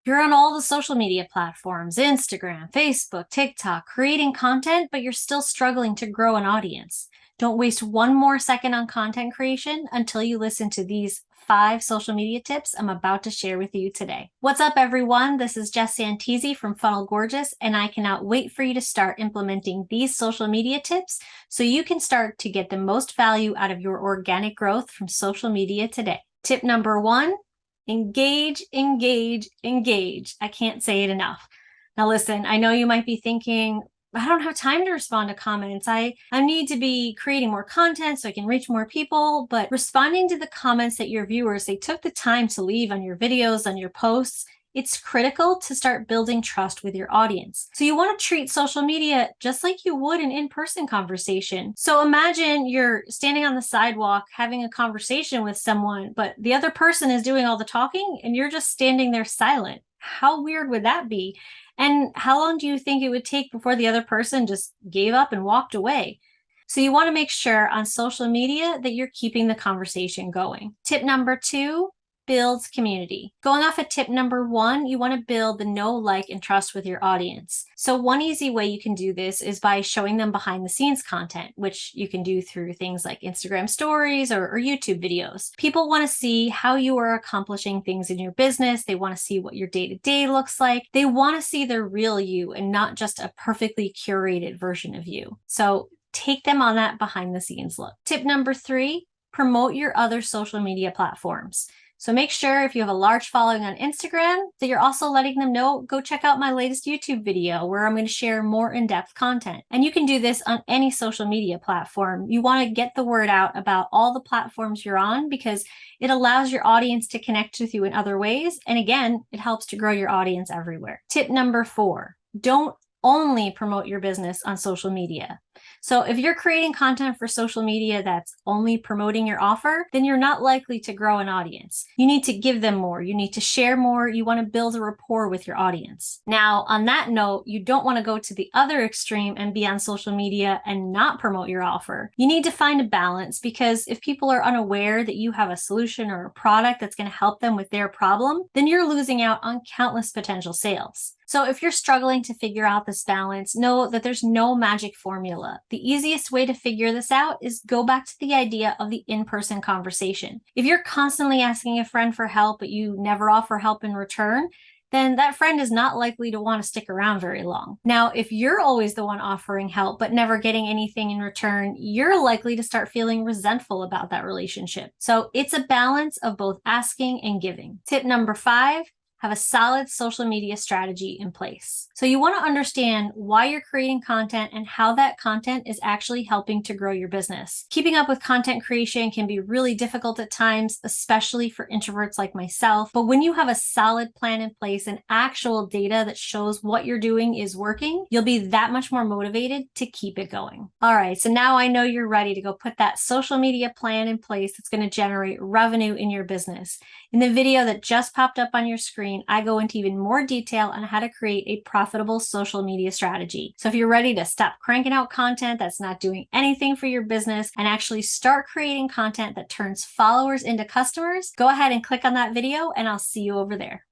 You're on all the social media platforms, Instagram, Facebook, TikTok, creating content, but you're still struggling to grow an audience. Don't waste one more second on content creation until you listen to these 5 social media tips I'm about to share with you today. What's up, everyone? This is Jess Santisi from Funnel Gorgeous, and I cannot wait for you to start implementing these social media tips so you can start to get the most value out of your organic growth from social media today. Tip number 1. Engage, engage, engage. I can't say it enough. Now, listen, I know you might be thinking, I don't have time to respond to comments. I need to be creating more content so I can reach more people. But responding to the comments that your viewers, they took the time to leave on your videos, on your posts, it's critical to start building trust with your audience. So you want to treat social media just like you would an in-person conversation. So imagine you're standing on the sidewalk having a conversation with someone, but the other person is doing all the talking and you're just standing there silent. How weird would that be? And how long do you think it would take before the other person just gave up and walked away? So you want to make sure on social media that you're keeping the conversation going. Tip number 2, builds community. Going off of tip number 1, you want to build the know, like, and trust with your audience. So one easy way you can do this is by showing them behind the scenes content, which you can do through things like Instagram stories or YouTube videos. People want to see how you are accomplishing things in your business. They want to see what your day-to-day looks like. They want to see the real you and not just a perfectly curated version of you. So take them on that behind the scenes look. Tip number 3, promote your other social media platforms. So make sure if you have a large following on Instagram that you're also letting them know, go check out my latest YouTube video where I'm going to share more in-depth content. And you can do this on any social media platform. You want to get the word out about all the platforms you're on because it allows your audience to connect with you in other ways. And again, it helps to grow your audience everywhere. Tip number 4, don't only promote your business on social media. So if you're creating content for social media that's only promoting your offer, then you're not likely to grow an audience. You need to give them more. You need to share more. You want to build a rapport with your audience. Now, on that note, you don't want to go to the other extreme and be on social media and not promote your offer. You need to find a balance because if people are unaware that you have a solution or a product that's going to help them with their problem, then you're losing out on countless potential sales. So if you're struggling to figure out this balance, know that there's no magic formula. The easiest way to figure this out is go back to the idea of the in-person conversation. If you're constantly asking a friend for help, but you never offer help in return, then that friend is not likely to want to stick around very long. Now, if you're always the one offering help, but never getting anything in return, you're likely to start feeling resentful about that relationship. So it's a balance of both asking and giving. Tip number 5, have a solid social media strategy in place. So you want to understand why you're creating content and how that content is actually helping to grow your business. Keeping up with content creation can be really difficult at times, especially for introverts like myself. But when you have a solid plan in place and actual data that shows what you're doing is working, you'll be that much more motivated to keep it going. All right, so now I know you're ready to go put that social media plan in place that's going to generate revenue in your business. In the video that just popped up on your screen, I go into even more detail on how to create a profitable social media strategy. So if you're ready to stop cranking out content that's not doing anything for your business and actually start creating content that turns followers into customers, go ahead and click on that video and I'll see you over there.